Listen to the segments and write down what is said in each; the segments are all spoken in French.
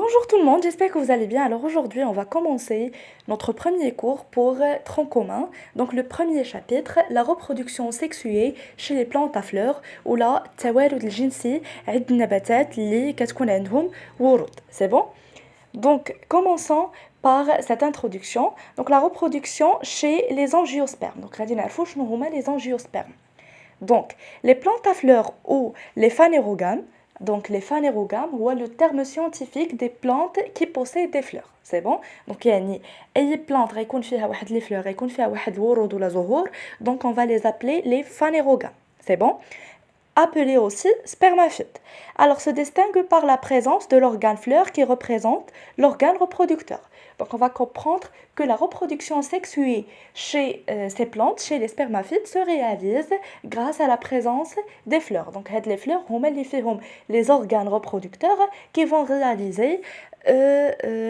Bonjour tout le monde, j'espère que vous allez bien. Alors aujourd'hui, on va commencer notre premier cours pour tronc commun. Donc le premier chapitre, la reproduction sexuée chez les plantes à fleurs ou la التوارد الجنسي عند النباتات اللي كتكون عندهم ورود. C'est bon? Donc commençons par cette introduction. Donc la reproduction chez les angiospermes. Donc غادي نعرفوا شنو هما les angiospermes. Donc, les plantes à fleurs ou les phanérogames, donc les phanérogames, ou le terme scientifique des plantes qui possèdent des fleurs. C'est bon? Donc, يعني أي plante غيكون فيها واحد les fleurs, غيكون فيها واحد الورود ولا زهور, donc on va les appeler les phanérogames. C'est bon? Appelés aussi spermaphites. Alors, se distingue par la présence de l'organe fleur qui représente l'organe reproducteur. Donc, on va comprendre que la reproduction sexuée chez ces plantes, chez les spermaphites, se réalise grâce à la présence des fleurs. Donc, les fleurs, les organes reproducteurs qui vont réaliser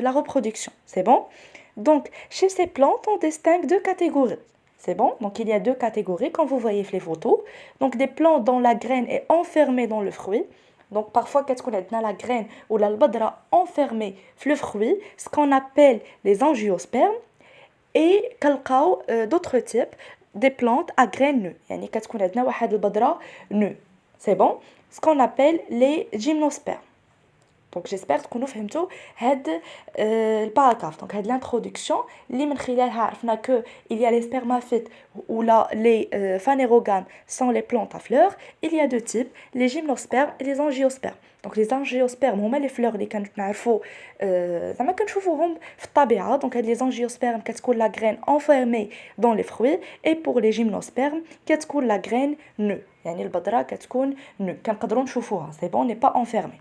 la reproduction. C'est bon? Donc, chez ces plantes, on distingue deux catégories. C'est bon? Donc, il y a deux catégories, comme vous voyez les photos. Donc, des plantes dont la graine est enfermée dans le fruit. Donc, parfois, qu'est-ce qu'on a dans la graine ou la badra enfermée dans le fruit, ce qu'on appelle les angiospermes. Et d'autres types, des plantes à graines nues. يعني كتكون عندنا واحد البذرة nue. C'est bon? Ce qu'on appelle les gymnospermes. Donc j'espère تكونوا فهمتوا هاد الباراغراف. Donc هاد l'introduction اللي من خلالها عرفنا que il y a les spermaphites ou là les phanérogames sont les plantes à fleurs. Il y a deux types, les gymnospermes et les angiospermes. Donc les angiospermes هما les fleurs اللي كنعرفوا زعما كنشوفوهم في الطبيعة. Donc هاد les angiospermes كتكون la graine enfermée dans les fruits et pour les gymnospermes كتكون la graine nue. يعني البذرة كتكون nue. كنقدروا نشوفوها. C'est bon, on n'est pas enfermé.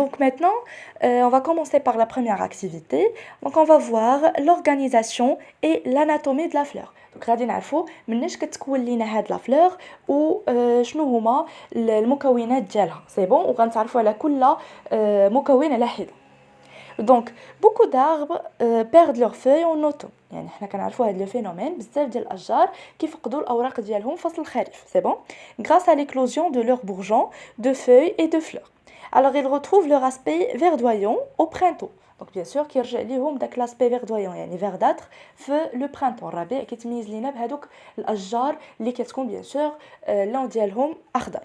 Donc maintenant, on va commencer par la première activité. Donc on va voir l'organisation et l'anatomie de la fleur. Donc غادي نعرفوا مناش كتكون لينا هاد لا فلور و شنو هما المكونات ديالها. سي بون وغنتعرفوا على كل مكون على حده. Donc beaucoup d'arbres perdent leurs feuilles en automne. يعني حنا كنعرفوا هاد لو فينومين بزاف ديال الاشجار كيفقدوا الاوراق ديالهم فصل الخريف. سي بون grâce à l'éclosion de leurs bourgeons, de feuilles et de fleurs. Alors ils retrouvent leur aspect verdoyant au printemps. Donc bien sûr كيرجع ليهم داك l'aspect verdoyant يعني verdâtre في le printemps. الربيع كيتميز لينا بهذوك الاشجار اللي كتكون bien sûr اللون ديالهم اخضر.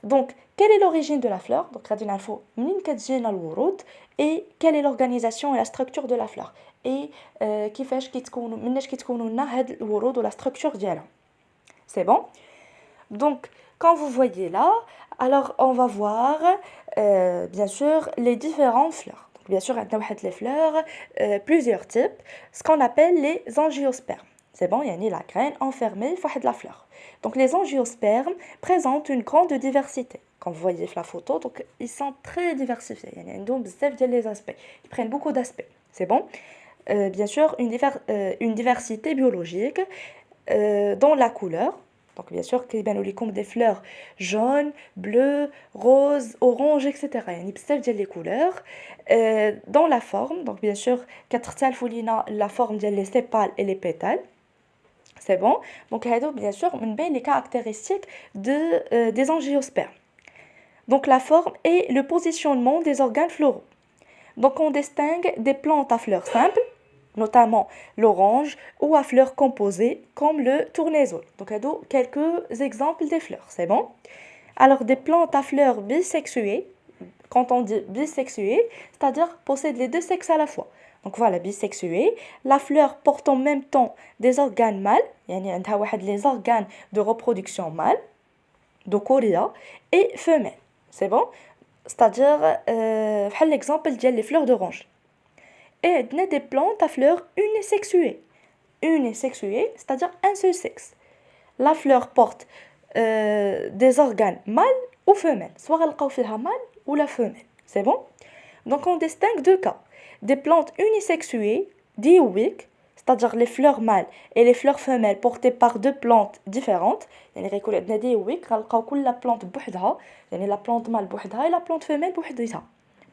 Donc quelle est l'origine de la fleur? Donc غادي نعرفوا منين كتجينا الورود et quelle est l'organisation et la structure de la fleur. Et كيفاش كيتكونوا مناش كيتكونوا لنا هاد الورود ولا structure ديالها. C'est bon? Donc quand vous voyez là, alors on va voir bien sûr les différentes fleurs. Donc, bien sûr, on a les fleurs, plusieurs types, ce qu'on appelle les angiospermes. C'est bon, il y a la graine enfermée dans la fleur. Donc les angiospermes présentent une grande diversité. Quand vous voyez la photo, donc, ils sont très diversifiés. Il y a des aspects. Ils prennent beaucoup d'aspects. C'est bon? Bien sûr, une diversité biologique dans la couleur. Donc bien sûr كيبانوا لكم des fleurs jaunes, bleues, roses, oranges, etc. يعني بزاف ديال les couleurs dans la forme. Donc bien sûr كتختلفوا لينا la forme ديال les sépales et les pétales. C'est bon. Donc هادو bien sûr من بين les caractéristiques des angiospermes. Donc la forme et le positionnement des organes floraux. Donc on distingue des plantes à fleurs simples, notamment l'orange, ou à fleurs composées comme le tournesol. Donc, quelques exemples des fleurs, c'est bon? Alors, des plantes à fleurs bisexuées, quand on dit bisexuées, c'est-à-dire possèdent les deux sexes à la fois. Donc voilà, bisexuée, la fleur porte en même temps des organes mâles, les organes de reproduction mâle, de choria, et femelle. C'est bon? C'est-à-dire, l'exemple des fleurs d'orange. Et on a des plantes à fleurs unisexuées. Unisexuées, c'est-à-dire un seul sexe. La fleur porte des organes mâles ou femelles. Soit elle mâle ou la femelle. C'est bon? Donc on distingue deux cas. Des plantes unisexuées, dioïques, c'est-à-dire les fleurs mâles et les fleurs femelles portées par deux plantes différentes. يعني غيكون عندنا ديويك غنلقاو كل plante بوحدها. يعني la plante mâle بوحدها et la plante femelle بوحدها.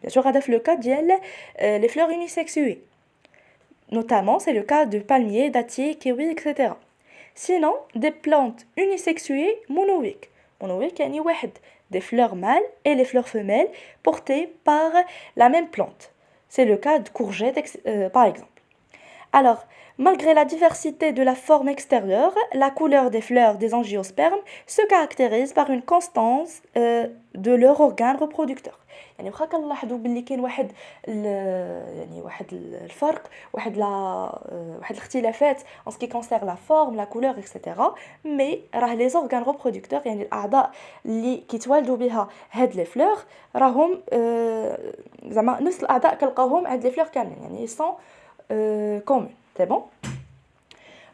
Bien sûr, c'est le cas des fleurs unisexuées. Notamment, c'est le cas de palmiers, dattiers, kiwis, etc. Sinon, des plantes unisexuées monoïques. Monoïques, يعني واحد des fleurs mâles et les fleurs femelles portées par la même plante. C'est le cas de courgettes, par exemple. Alors, malgré la diversité de la forme extérieure, la couleur des fleurs des angiospermes se caractérise par une constance de leur organe reproducteur. يعني واخا كنلاحظوا باللي كاين واحد الفرق واحد الاختلافات en ce qui concerne la forme la couleur etc. mais راه les organes reproducteurs يعني الاعضاء اللي كيتوالدوا بها هاد لي فلور راهم زعما نفس الاعضاء كنلقاوهم عند لي فلور كاملين يعني sont communs. C'est bon?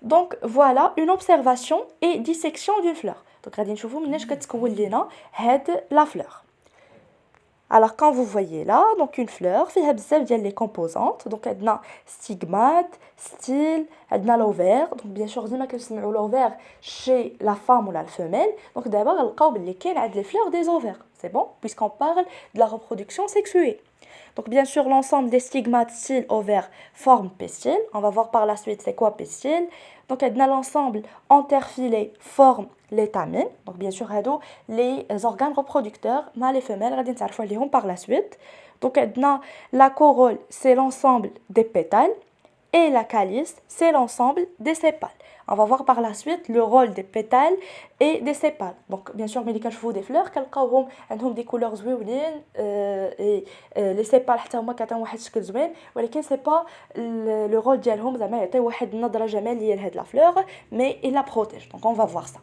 Donc voilà une observation et dissection d'une fleur. Donc غادي نشوفوا مناش كتكون لينا هاد la fleur. Alors quand vous voyez là, donc une fleur فيها بزاف ديال les composantes. Donc عندنا stigmate, style, عندنا l'ovaire. Donc bien sûr ديما كنسمعوا l'ovaire chez la femme ou la femelle. Donc دابا غنلقاو باللي كاين عند les fleurs des ovaires. C'est bon? Puisqu'on parle de la reproduction sexuée. Donc bien sûr l'ensemble des stigmates, styles, ovaires forment pestil. On va voir par la suite c'est quoi pestil. Donc l'ensemble interfilé forme l'étamine. Donc bien sûr les organes reproducteurs mâles et femelles غادي نتعرفوا عليهم par la suite. Donc la corolle c'est l'ensemble des pétales et la calice c'est l'ensemble des sépales. On va voir par la suite le rôle des pétales et des sépales. Donc bien sûr ملي كنشوفوا des fleurs كنلقاوهم عندهم des couleurs زويونين et les sépales حتى هما كيعطيو واحد الشكل زوين ولكن سي با le rôle ديالهم زعما يعطيو واحد النظره جماليه لهاد la fleur mais il la protège. Donc on va voir ça.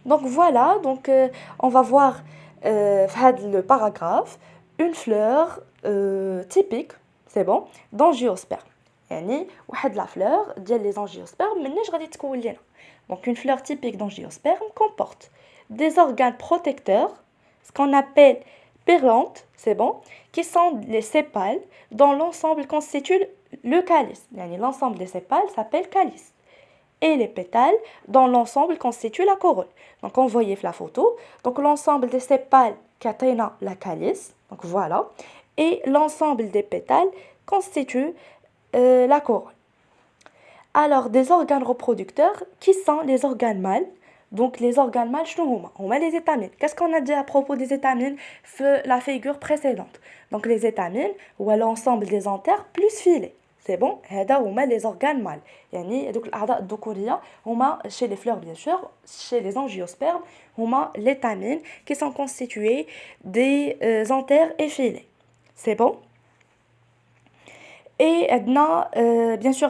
Donc voilà, donc on va voir le paragraphe une fleur typique, c'est bon, d'angiosperme. يعني واحد la fleur ديال les angiospermes مناش غادي تكون لينا. Donc une fleur typique d'angiosperme comporte des organes protecteurs, ce qu'on appelle pyranthes, c'est bon, qui sont les sépales dont l'ensemble constitue le calice. يعني l'ensemble des sépales s'appelle calice. Et les pétales dont l'ensemble constitue la corolle. Donc on voyait la photo. Donc l'ensemble des sépales catena la calice. Donc voilà. Et l'ensemble des pétales constitue la corolle. Alors des organes reproducteurs qui sont les organes mâles. Donc les organes mâles on a les étamines. Qu'est-ce qu'on a dit à propos des étamines la figure précédente? Donc les étamines ou l'ensemble des anthères plus filés. C'est bon, هذا هما les organes mâles. يعني دوك الأعضاء الذكورية هما chez les fleurs bien sûr, chez les angiospermes هما les étamines qui sont constituées des anthères effilés. C'est bon? Et bien sûr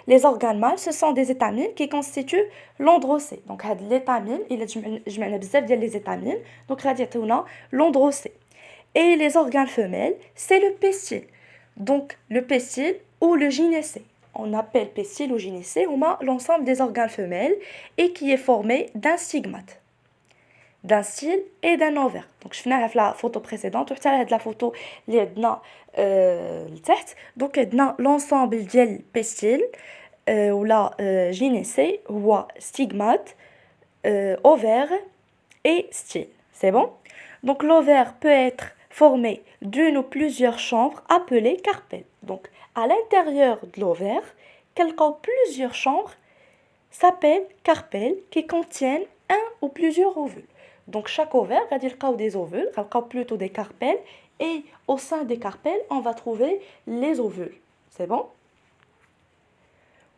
les organes mâles ce sont des étamines qui constituent l'androcée. Donc l'étamine il جمعنا بزاف ديال les étamines donc غادي يعطيونا l'androcée. Et les organes femelles c'est le pestil. Donc le pestil ou le gynécée. On appelle pestil ou gynécée l'ensemble des organes femelles et qui est formé d'un stigmate, d'un style et d'un ovaire. Donc je finis la photo précédente وحتى هاد la photo اللي عندنا لتحت. Donc عندنا l'ensemble ديال pestil ولا gynécée هو stigmate, ovaire et style. C'est bon? Donc l'ovaire peut être formé d'une ou plusieurs chambres appelées carpelles. Donc à l'intérieur de l'ovaire, plusieurs chambres s'appellent carpelles qui contiennent un ou plusieurs ovules. Donc chaque ovaire va dire des ovules, plutôt des carpelles, et au sein des carpelles, on va trouver les ovules. C'est bon?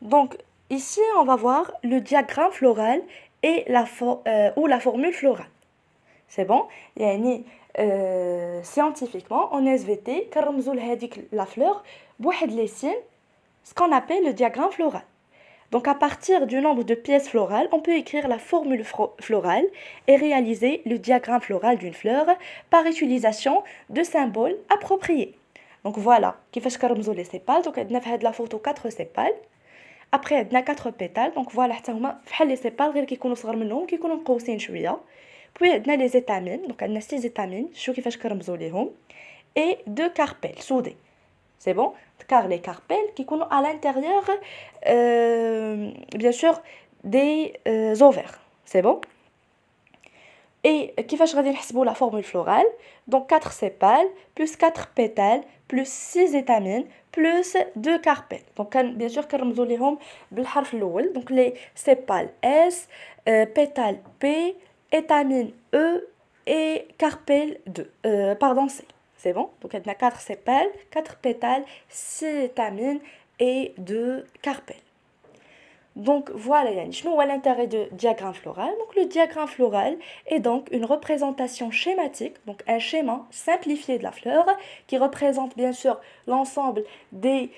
Donc ici, on va voir le diagramme floral et ou la formule florale. C'est bon? يعني scientifiquement en SVT كنرمزوا لهذيك la fleur بواحد les signes, ce qu'on appelle le diagramme floral. Donc à partir du nombre de pièces florales, on peut écrire la formule florale et réaliser le diagramme floral d'une fleur par utilisation de symboles appropriés. Donc voilà, كيفاش كنرمزوا les sépales. Donc عندنا في هذه la photo 4 sépales. Après عندنا 4 pétales. Donc voilà حتى هما بحال les sépales غير كيكونوا صغار منهم كيكونوا مقوسين شويه. Puis عندنا les étamines. Donc عندنا 6 étamines. شوفوا كيفاش كنرمزوا ليهم. Et 2 carpelles soudées. C'est bon? Car les carpelles qui sont à l'intérieur, bien sûr, des ovaires. C'est bon? Et qui va choisir la formule florale? Donc 4 sépales, plus 4 pétales, plus 6 étamines, plus 2 carpelles. Donc bien sûr, كنرمزوا ليهم بالحرف الأول. Donc les sépales S, pétales P, étamine E, et carpel 2. Pardon, C. C'est bon? Donc, on a 4 sépales, 4 pétales, 6 étamines et 2 carpels. Donc voilà, yani, شنو هو l'intérêt de diagramme floral. Donc le diagramme floral est donc une représentation schématique, donc un schéma simplifié de la fleur qui représente bien sûr l'ensemble des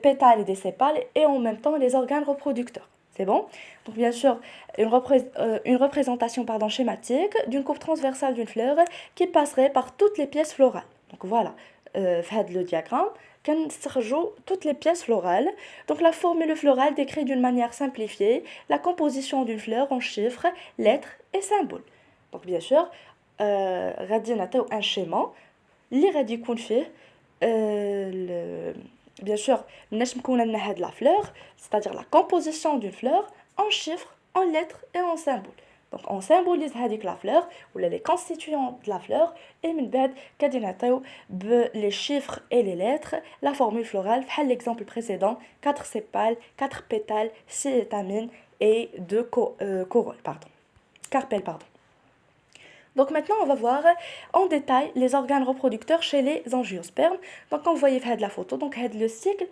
pétales et des sépales et en même temps les organes reproducteurs. C'est bon? Donc bien sûr, une représentation schématique d'une coupe transversale d'une fleur qui passerait par toutes les pièces florales. Donc voilà, le diagramme, كنستخرجوا toutes les pièces florales. Donc la formule florale décrit d'une manière simplifiée la composition d'une fleur en chiffres, lettres et symboles. Donc bien sûr, غادي نعطيو un schéma اللي غادي يكون فيه bien sûr الناس مكونه لنا هاد la fleur, c'est-à-dire la composition d'une fleur en chiffres, en lettres et en symboles. Donc on symbolise هذيك la fleur ou les constituants de la fleur et من بعد غادي نعطيو les chiffres et les lettres la formule florale بحال l'exemple précédent 4 sépales, 4 pétales, 6 étamines et 2 corolles carpels pardon. Donc maintenant, on va voir en détail les organes reproducteurs chez les angiospermes. Donc, comme vous voyez la photo, donc le cycle,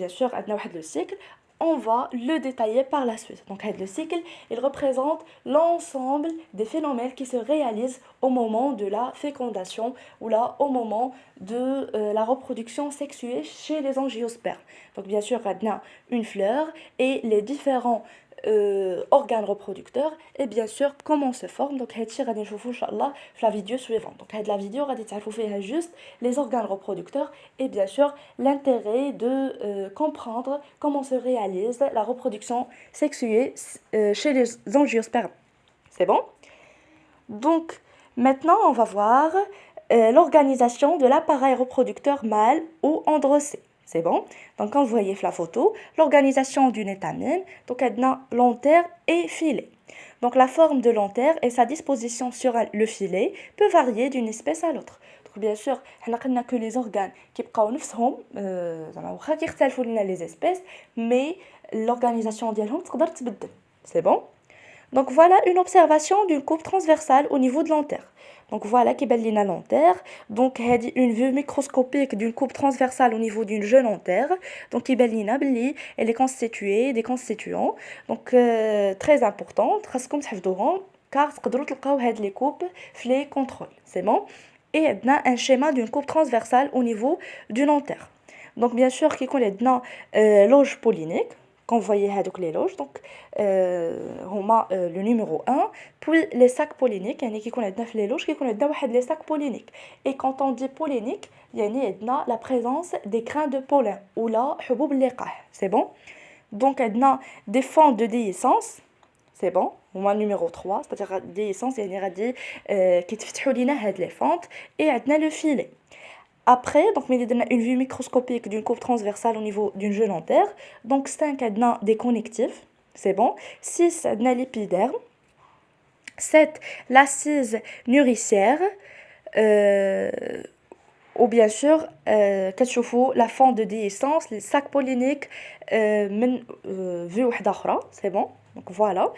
bien sûr, le cycle, on va le détailler par la suite. Donc, le cycle, il représente l'ensemble des phénomènes qui se réalisent au moment de la fécondation ou là, au moment de la reproduction sexuée chez les angiospermes. Donc, bien sûr, on a une fleur et les différents organes reproducteurs et bien sûr comment se forme. Donc هادشي غادي نشوفو ان شاء الله في la vidéo suivante. Donc هاد la vidéo غادي تعرفوا فيها juste les organes reproducteurs et bien sûr l'intérêt de comprendre comment se réalise la reproduction sexuée chez les angiospermes. C'est bon? Donc maintenant on va voir l'organisation de l'appareil reproducteur mâle ou androcée. C'est bon? Donc, quand vous voyez la photo, l'organisation d'une étamine, donc elle a l'antère et filet. Donc, la forme de l'antère et sa disposition sur le filet peut varier d'une espèce à l'autre. Donc, bien sûr, on a que les organes qui بقاو نفسهم واخا كيختلفوا لنا les espèces, mais l'organisation ديالهم تقدر تبدل. C'est bon? Donc voilà une observation d'une coupe transversale au niveau de l'antère. Donc voilà qui belle lina l'antère. Donc une vue microscopique d'une coupe transversale au niveau d'une jeune antère. Donc qui belle lina belli elle est constituée des constituants. Donc très importante خاصكم تحفظوهم car تقدروا تلقاو هاد les coupes في les contrôles. C'est bon? Et on a un schéma d'une coupe transversale au niveau d'une antère. Donc bien sûr qui connaît loge pollinique. Quand vous voyez les loges, donc le numéro 1, puis les sacs polliniques, il y a qui connaissent les loges, qui connaissent les sacs polliniques. Et quand on dit pollinique, il y a la présence des grains de pollen ou la حبوب اللقاح. C'est bon? Donc il y a des fentes de déhiscence, c'est bon? Au moins numéro 3, c'est-à-dire déhiscence, il y a qui تفتحوا لنا هاد les fentes et il y a le filet. Après, donc, une vue microscopique d'une coupe transversale au niveau d'une jeune antère. Donc, 5 a des connectifs, c'est bon. 6 a l'épiderme. 7 l'assise nourricière. Ou bien sûr, la fente de déhiscence, les sacs polliniques, vue وحدة أخرى, c'est bon. Donc voilà.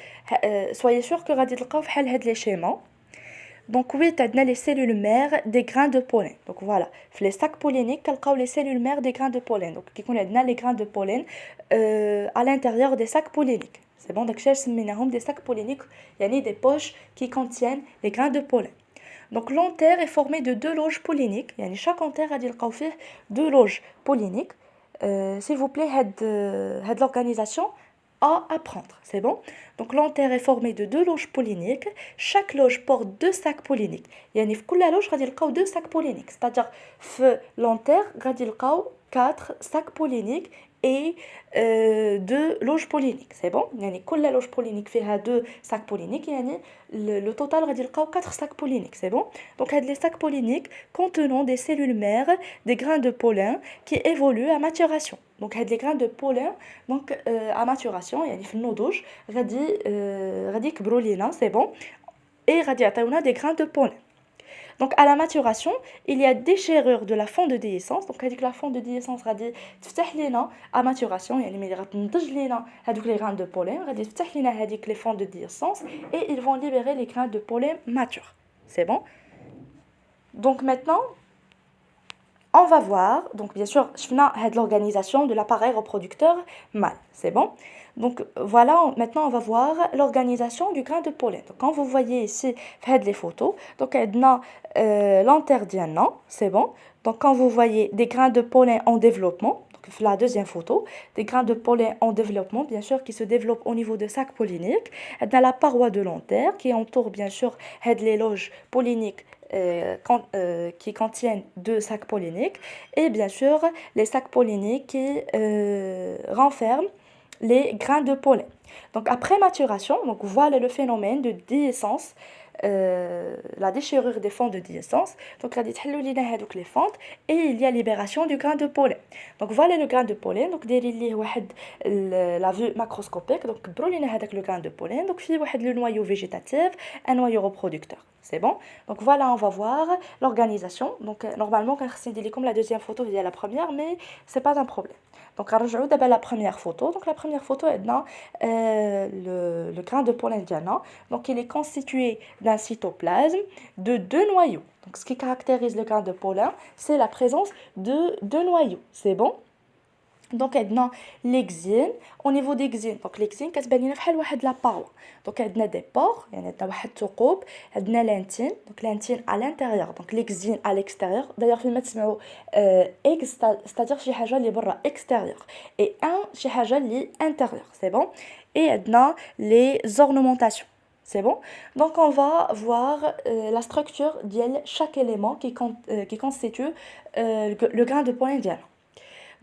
Soyez sûr que غادي تلقاو فحال هاد les schémas. Donc oui, tu as les cellules mères des grains de pollen. Donc voilà, les sacs polliniques, tu les cellules mères des grains de pollen. Donc qui connaît les grains de pollen à l'intérieur des sacs polliniques. C'est bon, donc je des sacs polliniques, il y a des poches qui contiennent les grains de pollen. Donc l'antère est formée de 2 loges polliniques. Chaque antère a deux loges polliniques. S'il vous plaît, had l'organisation à apprendre, c'est bon? Donc l'antère est formée de 2 loges polliniques. Chaque loge porte 2 sacs polliniques. يعني في كل loge غادي نلقاو 2 sacs polliniques. C'est-à-dire في l'antère غادي نلقاو 4 sacs polliniques et 2 loges polliniques. C'est bon? يعني كل loge pollinique فيها 2 sacs polliniques. يعني le total غادي نلقاو 4 sacs polliniques. C'est bon? Donc هاد les sacs polliniques contenant des cellules mères, des grains de pollen qui évoluent à maturation. Donc هاد les grains de pollen donc à maturation يعني في النضوج غادي يكبروا لينا. C'est bon? Et غادي يعطيونا des grains de pollen. Donc à la maturation, il y a déchirure de la fente de déhiscence. Donc هذيك la fente de déhiscence غادي تفتح لينا à maturation يعني ملي غتنضج لينا هذوك les grains de pollen غادي تفتح لينا هذيك les fentes de déhiscence et ils vont libérer les grains de pollen matures. C'est bon? Donc maintenant, on va voir, donc bien sûr, je fais l'organisation de l'appareil reproducteur mâle, c'est bon? Donc voilà, maintenant on va voir l'organisation du grain de pollen. Donc quand vous voyez ici, faites les photos, donc on a l'antère diana, c'est bon? Donc quand vous voyez des grains de pollen en développement, donc la deuxième photo, des grains de pollen en développement, bien sûr, qui se développent au niveau de sac pollinique, on a la paroi de l'antère qui entoure bien sûr les loges polliniques qui contiennent deux sacs polliniques et bien sûr les sacs polliniques qui renferment les grains de pollen. Donc après maturation, donc voilà le phénomène de déhiscence, la déchirure des fentes de déhiscence. Donc غادي تحلوا لينا هذوك les fentes et il y a libération du grain de pollen. Donc voilà le grain de pollen. Donc دايرين ليه واحد la vue macroscopique. Donc كبروا لينا هذاك le grain de pollen. Donc فيه واحد le noyau végétatif, un noyau reproducteur. C'est bon? Donc voilà, on va voir l'organisation. Donc normalement, quand c'est comme la deuxième photo, il y a la première, mais c'est pas un problème. Donc on d'abord la première photo. Donc la première photo est dans le grain de pollen diana. Donc il est constitué d'un cytoplasme de deux noyaux. Donc ce qui caractérise le grain de pollen, c'est la présence de deux noyaux. C'est bon? Donc عندنا l'exine au niveau des exines. Donc l'exine كتبان لنا بحال واحد لا باو. Donc عندنا des pores يعني عندنا واحد ثقوب, عندنا l'intine. Donc l'intine à l'intérieur. Donc l'exine à l'extérieur. D'ailleurs فيما تسمعوا ex c'est-à-dire شي حاجه اللي برا extérieur et un شي حاجه اللي intérieur. C'est bon? Et عندنا les ornementations. C'est bon? Donc on va voir la structure de chaque élément qui constitue le grain de pollen diana.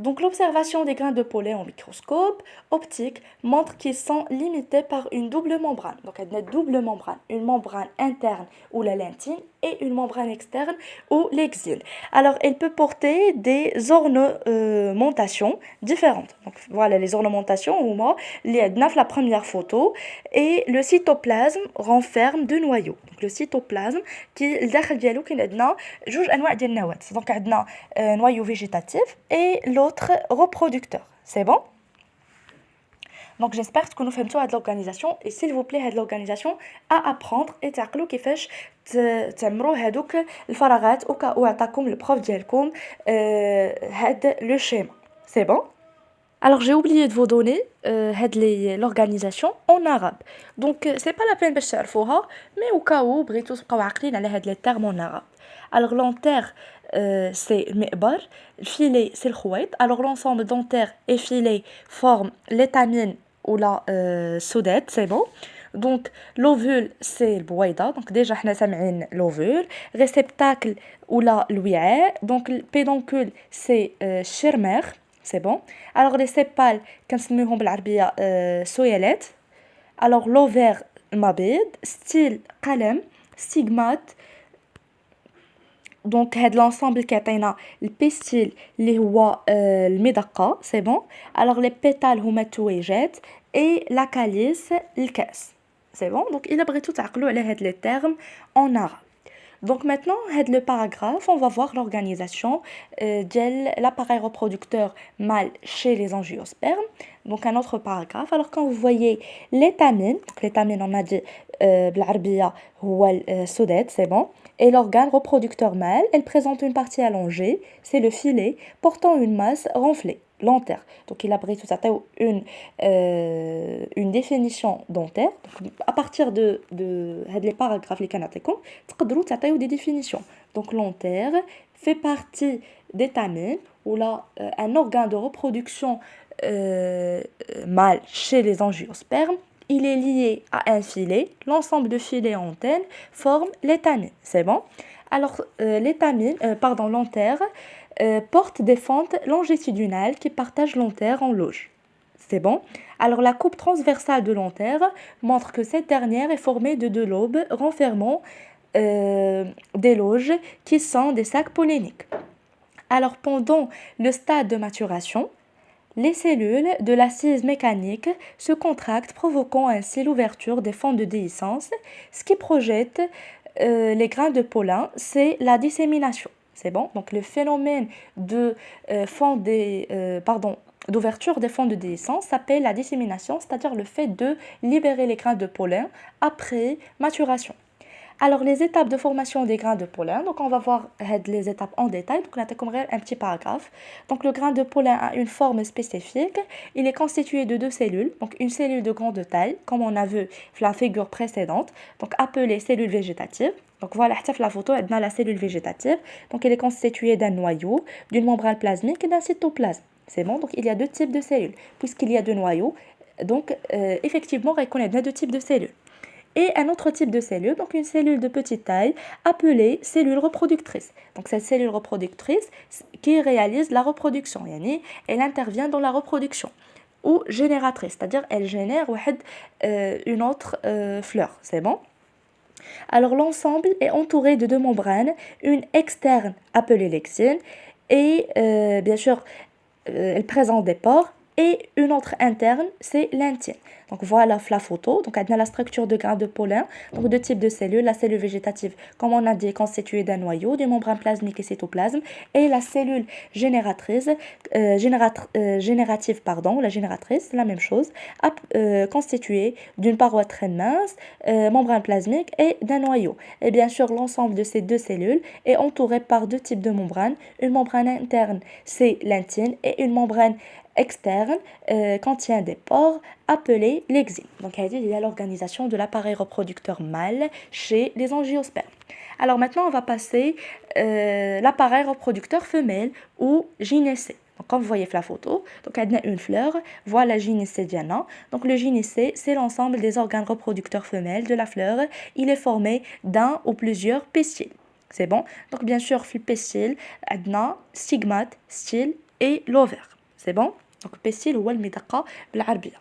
Donc l'observation des grains de pollen en microscope optique montre qu'ils sont limités par une double membrane. Donc il y a une double membrane, une membrane interne ou la lentine et une membrane externe ou l'exile. Alors elle peut porter des ornementations différentes. Donc voilà les ornementations au moins la première photo et le cytoplasme renferme deux noyaux. Donc le cytoplasme qui الداخل ديالو كاين عندنا جوج انواع ديال النواه. Donc عندنا noyau végétatif et l'autre reproducteur. C'est bon? Donc j'espère que nous faisons de l'organisation et s'il vous plaît l'organisation à apprendre et تعقلوا كيفاش تعمروا هذوك الفراغات au cas où عطاكم le prof ديالكم هاد le schéma. C'est bon? Alors j'ai oublié de vous donner l'organisation en arabe. Donc c'est pas la peine باش تعرفوها mais au cas où بغيتو تبقاو عاقلين على هاد les termes en arabe. Alors l'antère c'est le مئبر, le filet c'est le خويط. Alors l'ensemble dentaire et filet forment l'étamine ou la sodette, c'est bon. Donc l'ovule c'est le بويضة. Donc déjà حنا سامعين l'ovule, réceptacle ou la الوعاء. Donc le pédoncule c'est الشرماخ. C'est bon. Alors les sépales كنسميوهم بالعربية سويلات. Alors l'ovaire المبيض, style قلم, stigmate. Donc هاد l'ensemble كيعطينا البيستيل اللي هو المدقة. C'est bon. Alors les pétales هما التويجات et la calice الكأس. C'est bon. Donc il a بغيتو تعقلوا على هاد les termes en arabe. Donc maintenant, le paragraphe, on va voir l'organisation de l'appareil reproducteur mâle chez les angiospermes. Donc un autre paragraphe. Alors quand vous voyez l'étamine, donc l'étamine on a dit بالعربية هو السودات, c'est bon. Et l'organe reproducteur mâle, elle présente une partie allongée, c'est le filet, portant une masse renflée. L'antère. Donc il a pris tout ça une définition dentaire. Donc, à partir de les paragraphes les canatiques, تقدروا تعطيو des définitions. Donc l'antère fait partie des tamines ou là un organe de reproduction mâle chez les angiospermes. Il est lié à un filet. L'ensemble de filets antennes forme l'étamine. C'est bon? Alors l'antère porte des fentes longitudinales qui partagent l'antère en loges. C'est bon? Alors la coupe transversale de l'antère montre que cette dernière est formée de deux lobes renfermant des loges qui sont des sacs polliniques. Alors pendant le stade de maturation, les cellules de l'assise mécanique se contractent, provoquant ainsi l'ouverture des fentes de déhiscence, ce qui projette les grains de pollen, c'est la dissémination. C'est bon? Donc le phénomène de d'ouverture des fonds de déhiscence s'appelle la dissémination, c'est-à-dire le fait de libérer les grains de pollen après maturation. Alors, les étapes de formation des grains de pollen, donc on va voir les étapes en détail. Donc, on a un petit paragraphe. Donc, le grain de pollen a une forme spécifique. Il est constitué de deux cellules. Donc, une cellule de grande taille, comme on a vu dans la figure précédente, donc appelée cellule végétative. Donc, voilà, la photo, on a la cellule végétative. Donc, elle est constituée d'un noyau, d'une membrane plasmique et d'un cytoplasme. C'est bon? Donc, il y a deux types de cellules. Puisqu'il y a deux noyaux, donc, effectivement, on reconnaît deux types de cellules. Et un autre type de cellule, donc une cellule de petite taille appelée cellule reproductrice. Donc cette cellule reproductrice qui réalise la reproduction, yani elle intervient dans la reproduction ou génératrice, c'est-à-dire elle génère une autre fleur, c'est bon? Alors l'ensemble est entouré de deux membranes, une externe appelée l'exine et bien sûr elle présente des pores et une autre interne, c'est l'intine. Donc voilà la photo. Donc on a la structure de grains de pollen, donc deux types de cellules, la cellule végétative, comme on a dit, constituée d'un noyau, d'une membrane plasmique et cytoplasme, et la cellule génératrice, générative, la génératrice, c'est la même chose, constituée d'une paroi très mince, membrane plasmique et d'un noyau. Et bien sûr, l'ensemble de ces deux cellules est entouré par deux types de membranes. Une membrane interne, c'est l'intine, et une membrane externe contient des pores appelés l'exine. Donc, il y a l'organisation de l'appareil reproducteur mâle chez les angiospermes. Alors maintenant, on va passer l'appareil reproducteur femelle ou gynécée. Donc, comme vous voyez la photo, donc on a une fleur, voilà gynécée diana. Donc le gynécée, c'est l'ensemble des organes reproducteurs femelles de la fleur. Il est formé d'un ou plusieurs pistils. C'est bon? Donc bien sûr, le pistil, on a stigmate, style et l'ovaire. C'est bon? Donc pistil ou المدقة بالعربية.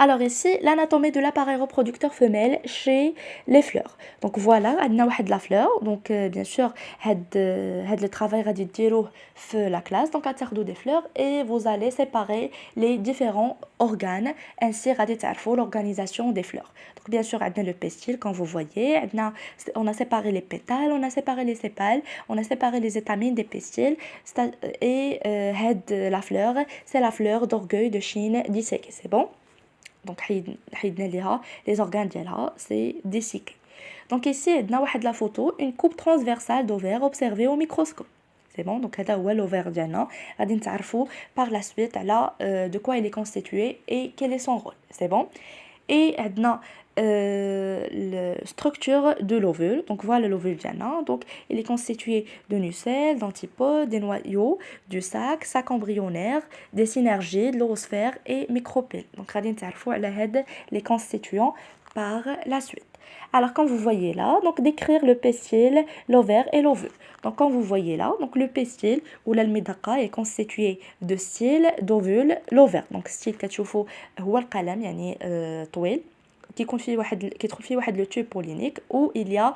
Alors ici, l'anatomie de l'appareil reproducteur femelle chez les fleurs. Donc voilà, on a la fleur. Donc bien sûr, le travail va dire la classe. Donc à terre des fleurs et vous allez séparer les différents organes. Ainsi, l'organisation des fleurs. Donc bien sûr, on a le pistil, comme vous voyez. On a séparé les pétales, on a séparé les sépales, on a séparé les étamines des pistils. Et la fleur, c'est la fleur d'orgueil de Chine disséquée. C'est bon? Donc les organes ديالها c'est dessicqué. Donc ici عندنا واحد la photo, une coupe transversale d'ovaire observée au microscope. C'est bon? Donc هذا هو l'ovaire ديالنا. غادي نتعرفوا par la suite على de quoi il est constitué et quel est son rôle. C'est bon? Et عندنا la structure de l'ovule. Donc voilà l'ovule ديالنا. Donc il est constitué de nucelles, d'antipodes, des noyaux, du sac embryonnaire, des synergies, de l'orosphère et micropyle. Donc غادي نتعرفوا على هاد les constituants par la suite. Alors comme vous voyez là, donc décrire le pistil, l'ovaire et l'ovule. Donc comme vous voyez là, donc le pistil ou المدقة est constitué de style, d'ovule, l'ovaire. Donc style كتشوفوا هو القلم يعني طويل كيدخل فيه واحد لو تيوب بولينيك où il y a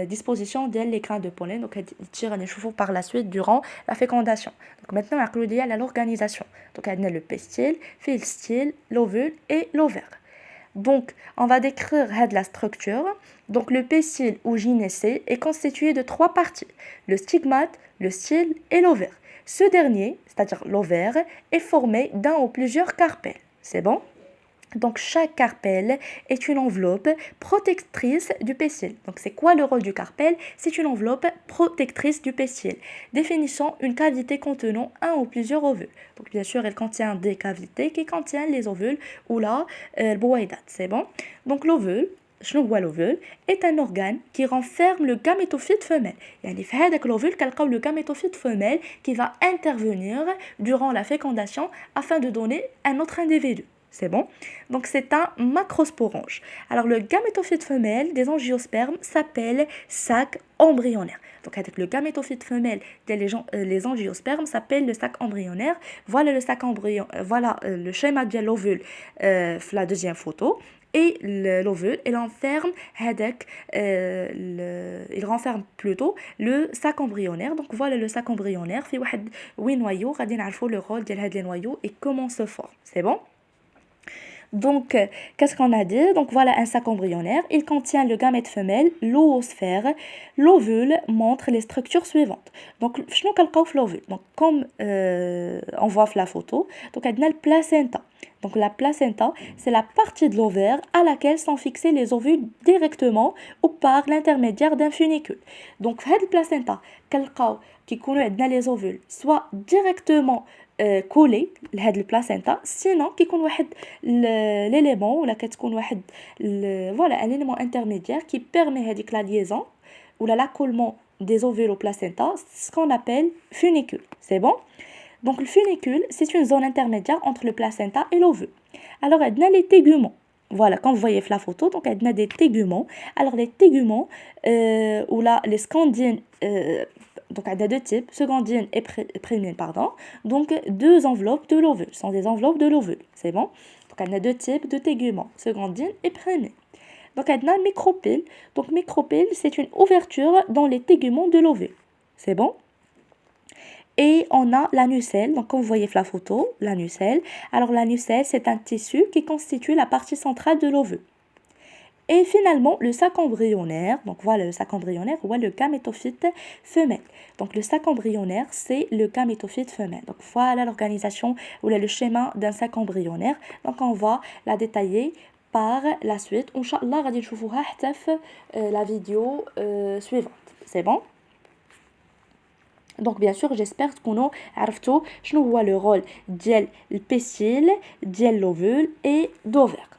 disposition ديال les grains de pollen. Donc هادشي غادي نشوفوه par la suite durant la fécondation. Donc maintenant نعقلوا ديال على l'organisation. Donc عندنا le pistil, فيه le style, l'ovule et l'ovaire. Donc, on va décrire la structure. Donc, le pistil ou gynécée est constitué de trois parties, le stigmate, le style et l'ovaire. Ce dernier, c'est-à-dire l'ovaire, est formé d'un ou plusieurs carpelles. C'est bon? Donc, chaque carpelle est une enveloppe protectrice du pistil. Donc, c'est quoi le rôle du carpelle? C'est une enveloppe protectrice du pistil, définissant une cavité contenant un ou plusieurs ovules. Donc, bien sûr, elle contient des cavités qui contiennent les ovules ou la البويضات. C'est bon? Donc, l'ovule, l'ovule est un organe qui renferme le gamétophyte femelle. يعني في هذاك l'ovule كنلقاو le gamétophyte femelle qui va intervenir durant la fécondation afin de donner un autre individu. C'est bon? Donc c'est un macrosporange. Alors le gamétophyte femelle des angiospermes s'appelle sac embryonnaire. Donc avec le gamétophyte femelle les angiospermes s'appelle le sac embryonnaire. Voilà le sac voilà le schéma de l'ovule la deuxième photo. Et l'ovule, il renferme plutôt le sac embryonnaire. Donc voilà le sac embryonnaire. في واحد 8 noyaux. غادي نعرفوا le rôle de les noyaux et comment se forment. C'est bon? Donc, qu'est-ce qu'on a dit? Donc, voilà un sac embryonnaire. Il contient le gamète femelle, l'oosphère. L'ovule montre les structures suivantes. Donc, شنو كنلقاو في l'ovule? Donc, comme on voit la photo, donc, on a le placenta. Donc, la placenta, c'est la partie de l'ovaire à laquelle sont fixés les ovules directement ou par l'intermédiaire d'un funicule. Donc, في هذا البلاسينتا كنلقاو كيكونوا عندنا les ovules soit directement كولي لهاد البلاسينتا سينو كيكون واحد ليليمون ولا كتكون واحد فوالا ان ليليمون انترميديير كي بيرمي هذيك لا ليزون ولا لاكولمون des ovules au placenta, ce qu'on appelle funicule. C'est bon? Donc le funicule, c'est une zone intermédiaire entre le placenta et l'ovule. Alors, on a les téguments. Voilà, comme vous voyez la photo, donc on a des téguments. Alors, les téguments, ou là, les scandines, donc on a deux types, secondine et prémine, pardon. Donc, deux enveloppes de l'ovule, ce sont des enveloppes de l'ovule, c'est bon? Donc, on a deux types de téguments, secondine et prémine. Donc, on a micropyle. Donc, micropyle, c'est une ouverture dans les téguments de l'ovule, c'est bon? Et on a la nucelle, donc comme vous voyez la photo, la nucelle. Alors la nucelle, c'est un tissu qui constitue la partie centrale de l'ovule. Et finalement, le sac embryonnaire, donc voilà le sac embryonnaire ou le gamétophyte femelle. Donc le sac embryonnaire, c'est le gamétophyte femelle. Donc voilà l'organisation ou le schéma d'un sac embryonnaire. Donc on va la détailler par la suite. Inch'Allah, غادي نشوفوها حتى في la vidéo suivante. C'est bon? Donc bien sûr, j'espère تكونوا عرفتوا شنو هو le rôle ديال البيستيل ديال l'ovule et d'ovaire.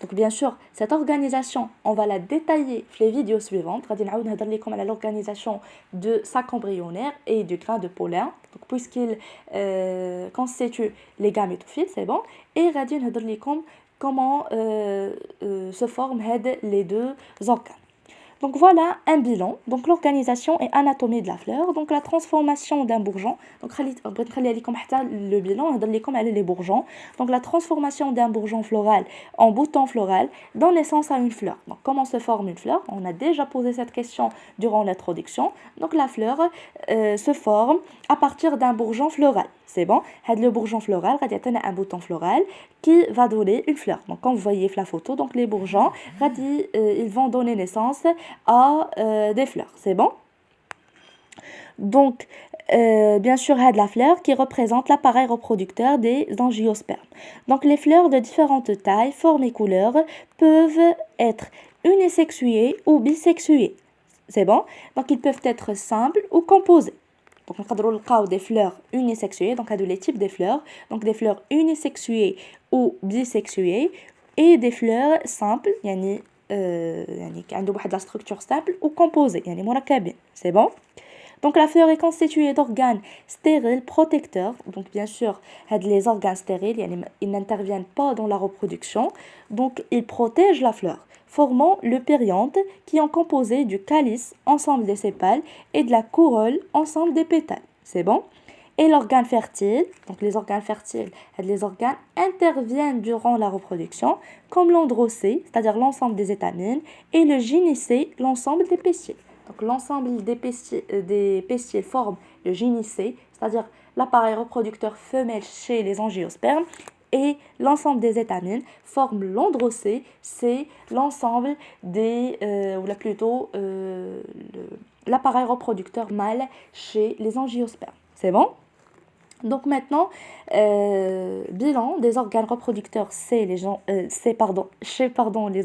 Donc bien sûr, cette organisation, on va la détailler dans les vidéos suivantes. غادي نعاود نهضر لكم على l'organisation de sac embryonnaire et du grain de pollen. Donc puisqu'il constitue les gamétophytes, c'est bon. Et غادي نهضر لكم comment se forment les deux organes. Donc voilà un bilan. Donc l'organisation et anatomie de la fleur. Donc la transformation d'un bourgeon. Donc le bilan, les bourgeons. Donc la transformation d'un bourgeon floral en bouton floral donne naissance à une fleur. Donc comment se forme une fleur? On a déjà posé cette question durant l'introduction. Donc la fleur se forme à partir d'un bourgeon floral. C'est bon? Le bourgeon floral, un bouton floral qui va donner une fleur. Donc comme vous voyez la photo, donc les bourgeons, ils vont donner naissance à des fleurs. C'est bon? Donc, bien sûr, la fleur qui représente l'appareil reproducteur des angiospermes. Donc, les fleurs de différentes tailles, formes et couleurs peuvent être unisexuées ou bisexuées. C'est bon? Donc, ils peuvent être simples ou composés. Donc, on peut des fleurs unisexuées, donc les types des fleurs, donc des fleurs unisexuées ou bisexuées, et des fleurs simples, qui ont la structure simple ou composée, c'est bon? Donc la fleur est constituée d'organes stériles protecteurs. Donc bien sûr, les organes stériles, ils n'interviennent pas dans la reproduction. Donc ils protègent la fleur, formant le périanthe qui est composé du calice, ensemble des sépales, et de la corolle, ensemble des pétales. C'est bon? Et l'organe fertile, donc les organes fertiles, les organes interviennent durant la reproduction, comme l'androcée, c'est-à-dire l'ensemble des étamines, et le gynécée, l'ensemble des pestils. Donc l'ensemble des pestils forment le gynécée, c'est-à-dire l'appareil reproducteur femelle chez les angiospermes, et l'ensemble des étamines forment l'androcée, c'est l'ensemble des, l'appareil reproducteur mâle chez les angiospermes. C'est bon? Donc maintenant, bilan des organes reproducteurs chez les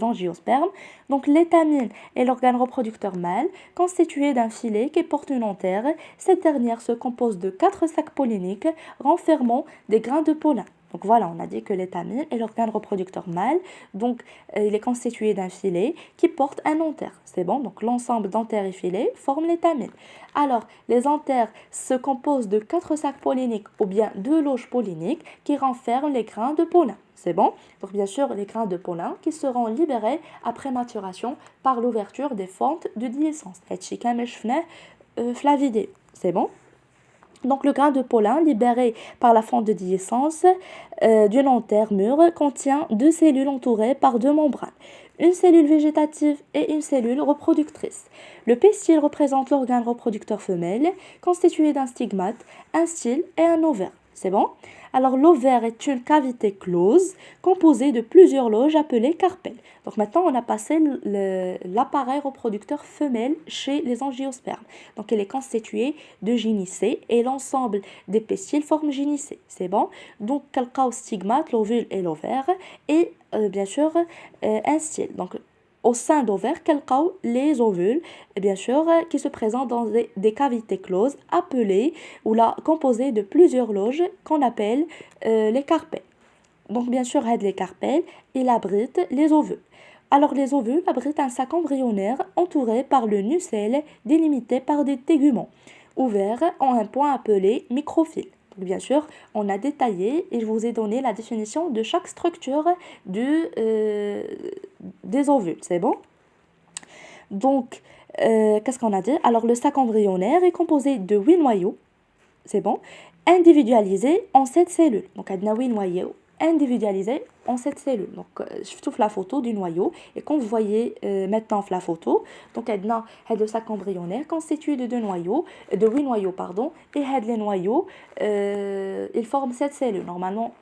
angiospermes. Donc l'étamine est l'organe reproducteur mâle constitué d'un filet qui porte une anthère. Cette dernière se compose de 4 sacs polliniques renfermant des grains de pollen. Donc voilà, on a dit que l'étamine est l'organe reproducteur mâle, donc il est constitué d'un filet qui porte un anthère. C'est bon, donc l'ensemble d'anthère et filet forme l'étamine. Alors, les anthères se composent de 4 sacs polliniques ou bien 2 loges polliniques qui renferment les grains de pollen. C'est bon? Donc bien sûr, les grains de pollen qui seront libérés après maturation par l'ouverture des fentes de diéscence. C'est bon? Donc le grain de pollen libéré par la fente de diéscence d'une anthère mûre contient 2 cellules entourées par 2 membranes, une cellule végétative et une cellule reproductrice. Le pestil représente l'organe reproducteur femelle constitué d'un stigmate, un style et un ovaire. C'est bon? Alors, l'ovaire est une cavité close composée de plusieurs loges appelées carpelles. Donc, maintenant, on a passé l'appareil reproducteur femelle chez les angiospermes. Donc, elle est constituée de gynicées et l'ensemble des pétiles forme gynicée. C'est bon? Donc, calcao stigmate, l'ovule et l'ovaire et bien sûr un style. Donc, au sein d'ovaires, calcao les ovules, et bien sûr, qui se présentent dans des cavités closes appelées ou là composées de plusieurs loges qu'on appelle les carpelles. Donc, bien sûr, les carpelles, ils abritent les ovules. Alors, les ovules abritent un sac embryonnaire entouré par le nucelle délimité par des téguments ouverts en un point appelé microfile. Donc, bien sûr, on a détaillé et je vous ai donné la définition de chaque structure des ovules. C'est bon? Donc, qu'est-ce qu'on a dit? Alors, le sac embryonnaire est composé de 8 noyaux, c'est bon, individualisés en 7 cellules. Donc, on a 8 noyaux individualisés en 7 cellules. Donc, je trouve la photo du noyau. Et comme vous voyez maintenant la photo, donc, on a le sac embryonnaire constitué de 2 noyaux, de 8 noyaux, pardon, et les noyaux, ils forment 7 cellules. Normalement,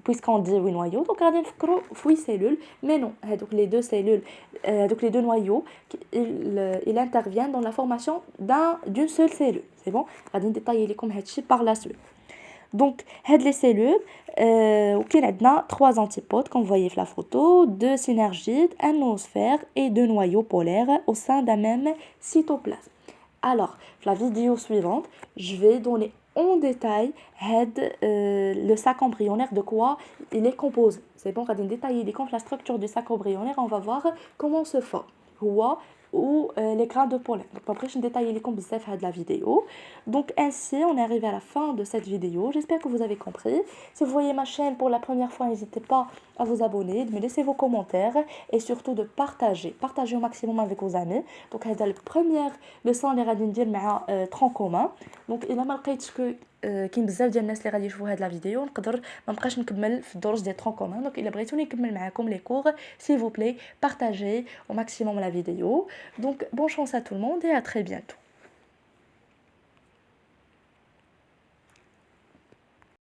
puisqu'on dit 8 noyaux, donc on va 8 cellules, mais non, donc les deux cellules, donc les deux noyaux, ils interviennent dans la formation d'une seule cellule. C'est bon? On va détailler les comme par la suite. Donc, les cellules, on a 3 antipodes, comme vous voyez sur la photo, 2 synergides, un noosphère et 2 noyaux polaires au sein d'un même cytoplasme. Alors, la vidéo suivante, je vais donner en détail le sac embryonnaire, de quoi il est composé. C'est bon, on va détailler la structure du sac embryonnaire, on va voir comment se forme. Ou les grains de pollen. Donc après, je vais détailler les comptes de la vidéo. Donc ainsi, on est arrivé à la fin de cette vidéo. J'espère que vous avez compris. Si vous voyez ma chaîne pour la première fois, n'hésitez pas à vous abonner, de me laisser vos commentaires et surtout de partager. Partagez au maximum avec vos amis. Donc c'est la première leçon اللي غادي ندير مع tronc commun. Donc الا ما لقيتش كاين بزاف ديال الناس اللي غادي يشوفوا هاد لا فيديو نقدر ما نبقاش نكمل في الدروس ديال tronc commun. Donc الا بغيتوني نكمل معاكم les cours, s'il vous plaît, partagez au maximum la vidéo. Donc bonne chance à tout le monde et à très bientôt.